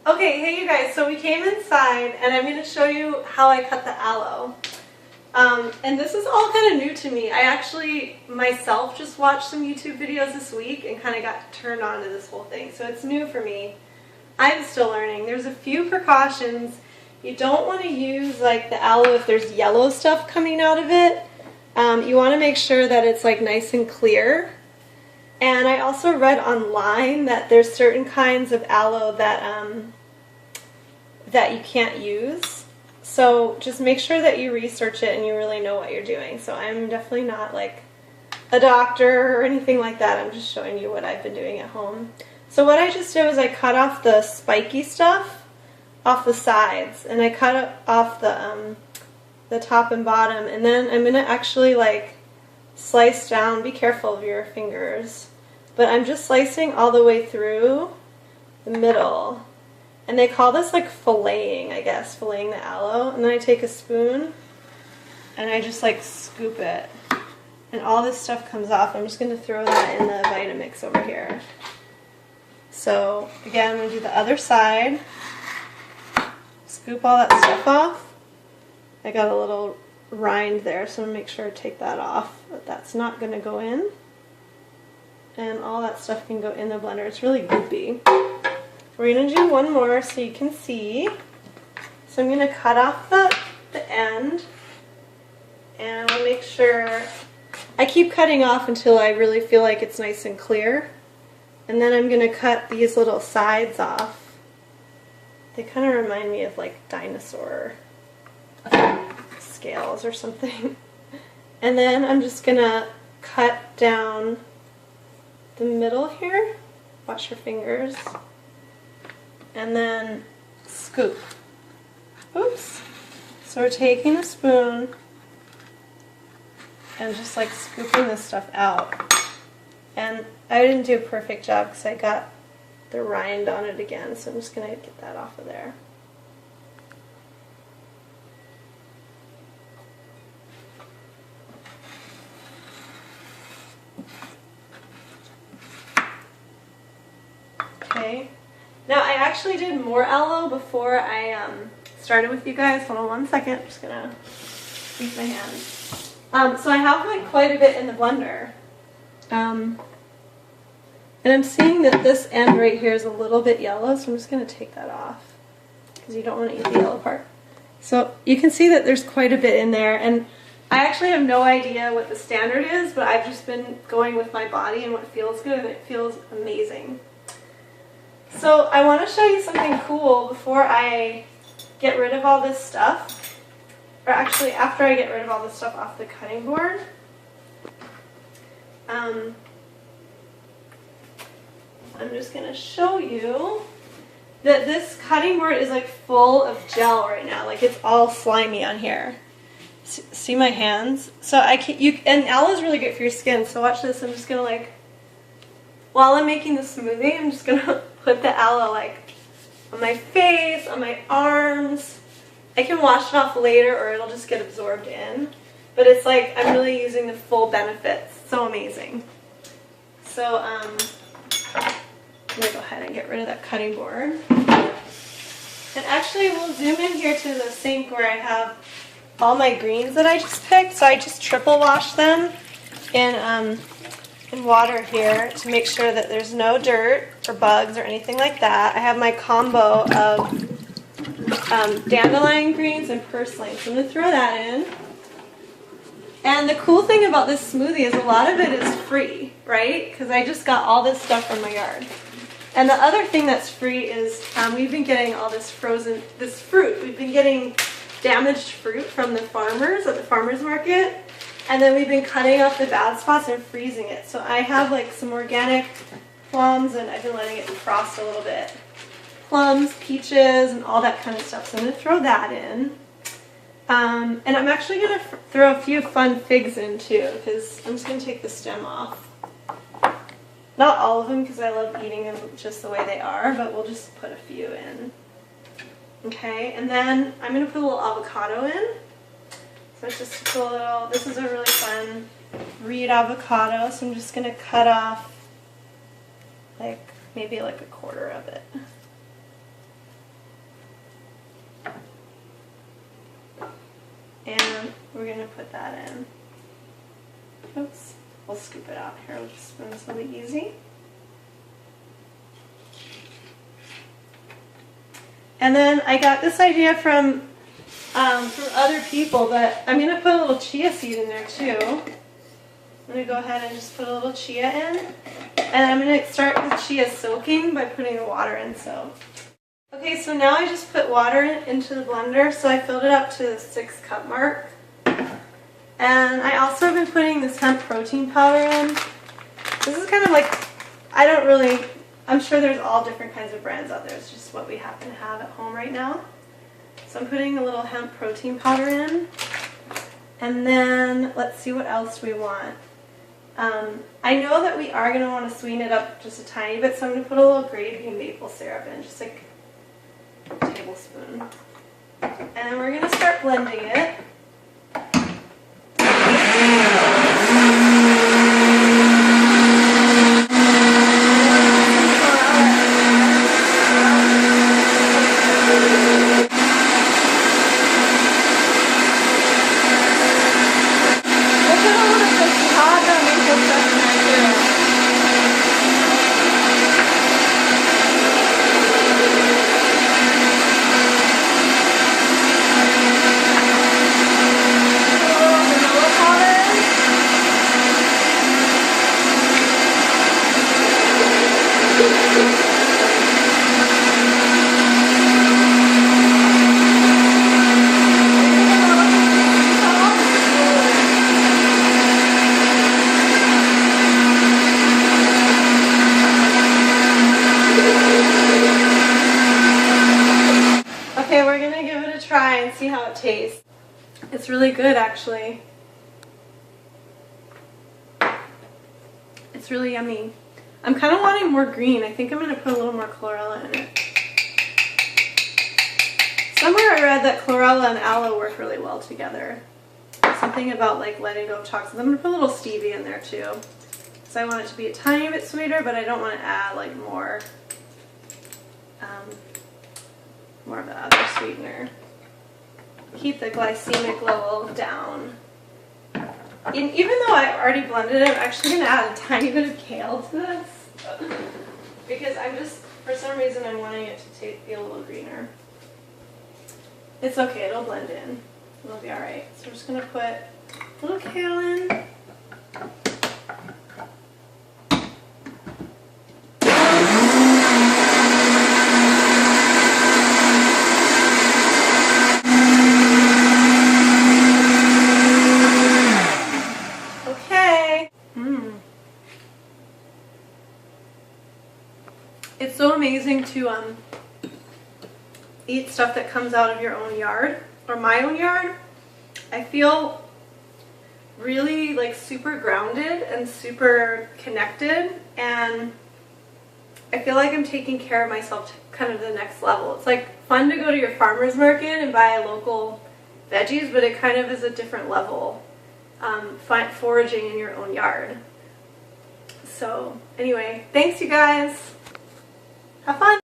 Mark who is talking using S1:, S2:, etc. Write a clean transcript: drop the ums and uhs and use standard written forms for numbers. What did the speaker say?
S1: Okay, hey you guys, so we came inside and I'm going to show you how I cut the aloe. And this is all kind of new to me. I actually myself just watched some YouTube videos this week and kind of got turned on to this whole thing. So it's new for me. I'm still learning. There's a few precautions. You don't want to use like the aloe if there's yellow stuff coming out of it. You want to make sure that it's like nice and clear. And I also read online that there's certain kinds of aloe that you can't use. So just make sure that you research it and you really know what you're doing. So I'm definitely not like a doctor or anything like that. I'm just showing you what I've been doing at home. So what I just did was I cut off the spiky stuff off the sides, and I cut off the top and bottom, and then I'm gonna actually like slice down. Be careful of your fingers, but I'm just slicing all the way through the middle. And they call this like filleting, I guess, filleting the aloe. And then I take a spoon and I just like scoop it. And all this stuff comes off. I'm just going to throw that in the Vitamix over here. So again, I'm going to do the other side. Scoop all that stuff off. I got a little rind there, so I'm going to make sure to take that off. But that's not going to go in. And all that stuff can go in the blender. It's really goopy. We're going to do one more so you can see. So I'm going to cut off the end, and I'll make sure, I keep cutting off until I really feel like it's nice and clear. And then I'm going to cut these little sides off. They kind of remind me of like dinosaur scales or something. And then I'm just going to cut down the middle here. Watch your fingers. And then scoop. Oops. So we're taking a spoon and just like scooping this stuff out. And I didn't do a perfect job because I got the rind on it again, so I'm just going to get that off of there. Okay. Now, I actually did more aloe before I started with you guys. Hold on one second. I'm just going to use my hands. So I have like quite a bit in the blender. And I'm seeing that this end right here is a little bit yellow, so I'm just going to take that off because you don't want to eat the yellow part. So you can see that there's quite a bit in there. And I actually have no idea what the standard is, but I've just been going with my body and what feels good, and it feels amazing. So I want to show you something cool before I get rid of all this stuff, or actually after I get rid of all this stuff off the cutting board. I'm just going to show you that this cutting board is like full of gel right now, like it's all slimy on here. See my hands? So and aloe is really good for your skin, so watch this. I'm just going to like, while I'm making the smoothie, I'm just going to put the aloe like on my face, on my arms. I can wash it off later or it'll just get absorbed in. But it's like I'm really using the full benefits. So amazing. So I'm going to go ahead and get rid of that cutting board. And actually we'll zoom in here to the sink where I have all my greens that I just picked. So I just triple wash them in water here to make sure that there's no dirt or bugs or anything like that. I have my combo of dandelion greens and purslane, so I'm going to throw that in. And the cool thing about this smoothie is a lot of it is free, right? Because I just got all this stuff from my yard. And the other thing that's free is we've been getting all this fruit. We've been getting damaged fruit from the farmers at the farmer's market. And then we've been cutting off the bad spots and freezing it. So I have like some organic plums, and I've been letting it defrost a little bit. Plums, peaches, and all that kind of stuff. So I'm going to throw that in. And I'm actually going to throw a few fun figs in too, because I'm just going to take the stem off. Not all of them, because I love eating them just the way they are, but we'll just put a few in. Okay, and then I'm going to put a little avocado in. So it's just a little, this is a really fun reed avocado, so I'm just going to cut off like maybe like a quarter of it. And we're going to put that in. Oops. We'll scoop it out here with a spoon so it'll be easy. And then I got this idea from other people, but I'm going to put a little chia seed in there too. I'm going to go ahead and just put a little chia in. And I'm going to start the chia soaking by putting the water in. So, okay, so now I just put water into the blender. So I filled it up to the 6-cup mark. And I also have been putting this hemp protein powder in. This is kind of like, I'm sure there's all different kinds of brands out there. It's just what we happen to have at home right now. So I'm putting a little hemp protein powder in. And then let's see what else we want. I know that we are going to want to sweeten it up just a tiny bit, so I'm going to put a little gravy maple syrup in, just like a tablespoon. And then we're going to start blending it. Okay, we're going to give it a try and see how it tastes. It's really good, actually. It's really yummy. I'm kind of wanting more green. I think I'm going to put a little more chlorella in it. Somewhere I read that chlorella and aloe work really well together. Something about like letting go of toxins. I'm going to put a little stevia in there too. So I want it to be a tiny bit sweeter, but I don't want to add like more of the other sweetener. Keep the glycemic level down. And even though I already blended it, I'm actually going to add a tiny bit of kale to this. Because for some reason, I'm wanting it to be a little greener. It's okay, it'll blend in. It'll be alright. So we're just going to put a little kale in. It's so amazing to eat stuff that comes out of your own yard, or my own yard. I feel really like super grounded and super connected, and I feel like I'm taking care of myself to kind of the next level. It's like fun to go to your farmer's market and buy local veggies, but it kind of is a different level, foraging in your own yard. So anyway, thanks you guys. Have fun!